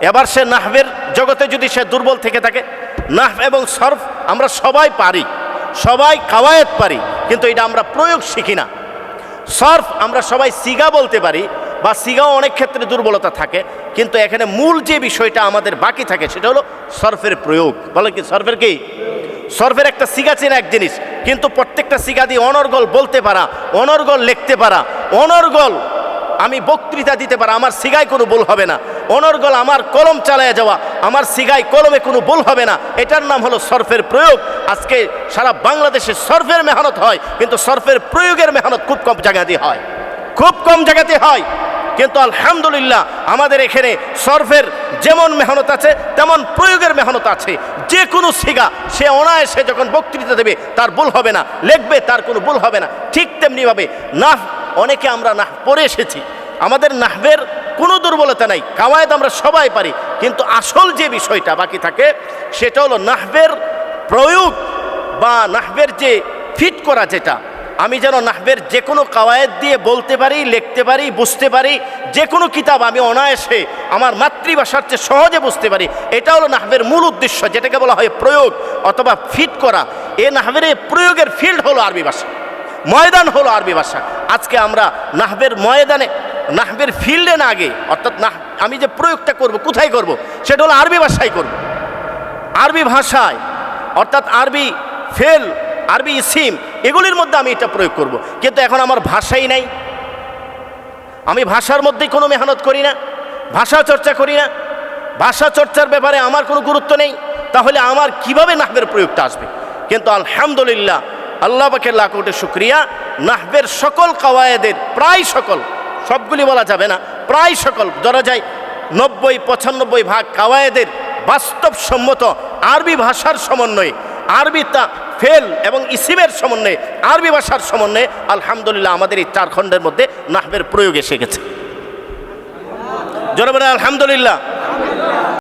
এবার সে নাহবের জগতে যদি সে দুর্বল থেকে থাকে, নাহব এবং সরফ আমরা সবাই পারি, সবাই কাওয়ায়েদ পারি, কিন্তু এটা আমরা প্রয়োগ শিখি না। সরফ আমরা সবাই সিগা বলতে পারি, বা সিগাও অনেক ক্ষেত্রে দুর্বলতা থাকে, কিন্তু এখানে মূল যে বিষয়টা আমাদের বাকি থাকে সেটা হলো সরফের প্রয়োগ। বলে কি সরফের কি? সরফের একটা সিগা চেনা এক জিনিস, কিন্তু প্রত্যেকটা সিগা দিয়ে অনর্গল বলতে পারা, অনর্গল লিখতে পারা, অনর্গল আমি বক্তৃতা দিতে পারা, আমার সিগায় কোনো ভুল হবে না। অনর্গল আমার কলম চালায় যাওয়া, আমার সিগায় কলমে কোনো ভুল হবে না, এটার নাম হলো সরফের প্রয়োগ। আজকে সারা বাংলাদেশে সরফের মেহনত হয়, কিন্তু সরফের প্রয়োগের মেহনত খুব কম জায়গাতে হয়, খুব কম জায়গাতে হয়। কিন্তু আলহামদুলিল্লাহ আমাদের এখানে সরফের যেমন মেহনত আছে তেমন প্রয়োগের মেহনত আছে। যে কোনো সিগা সে অনায়াসে যখন বক্তৃতা দেবে তার ভুল হবে না, লিখবে তার কোনো ভুল হবে না। ঠিক তেমনিভাবে নাহব, অনেকে আমরা নাহব পড়ে এসেছি, আমাদের নাহবের কোনো দুর্বলতা নাই, কাওয়ায়েদ আমরা সবাই পারি, কিন্তু আসল যে বিষয়টা বাকি থাকে সেটা হলো নাহবের প্রয়োগ বা নাহবের যে ফিট করা, যেটা আমি যেন নাহবের যে কোনো কাওয়ায়েদ দিয়ে বলতে পারি, লিখতে পারি, বুঝতে পারি, যে কোনো কিতাব আমি অনায়াসে আমার মাতৃভাষার চেয়ে সহজে বুঝতে পারি। এটা হলো নাহবের মূল উদ্দেশ্য, যেটাকে বলা হয় প্রয়োগ অথবা ফিট করা। এ নাহবের প্রয়োগের ফিল্ড হলো আরবি ভাষা, ময়দান হলো আরবি ভাষা। আজকে আমরা নাহবের ময়দানে, নাহবের ফিল্ডে না আগে, অর্থাৎ আমি যে প্রয়োগটা করব কোথায় করব, সেটা হলো আরবি ভাষায় করব, আরবি ভাষায়, অর্থাৎ আরবি ফেল, আরবি ইসিম, এগুলির মধ্যে আমি এটা প্রয়োগ করব। কিন্তু এখন আমার ভাষাই নাই, আমি ভাষার মধ্যেই কোনো মেহনত করি না, ভাষা চর্চা করি না, ভাষা চর্চার ব্যাপারে আমার কোনো গুরুত্ব নেই, তাহলে আমার কিভাবে নাহবের প্রয়োগটা আসবে? কিন্তু আলহামদুলিল্লাহ, আল্লাহ পাকের লাখ কোটি শুকরিয়া, নাহবের সকল কাওয়ায়েদের প্রায় সকল, সবগুলি বলা যাবে না, প্রায় সকল, ধরা যায় 90-95 ভাগ কাওয়ায়েদের বাস্তবসম্মত আরবি ভাষার সমন্বয়ে, আরবি ফেল এবং ইসিমের সমন্বয়ে, আরবি ভাষার সমন্বয়ে আলহামদুলিল্লাহ আমাদের এই 4 খণ্ডের মধ্যে নাহবের প্রয়োগ এসে গেছে। জোরে বলেন আলহামদুলিল্লাহ।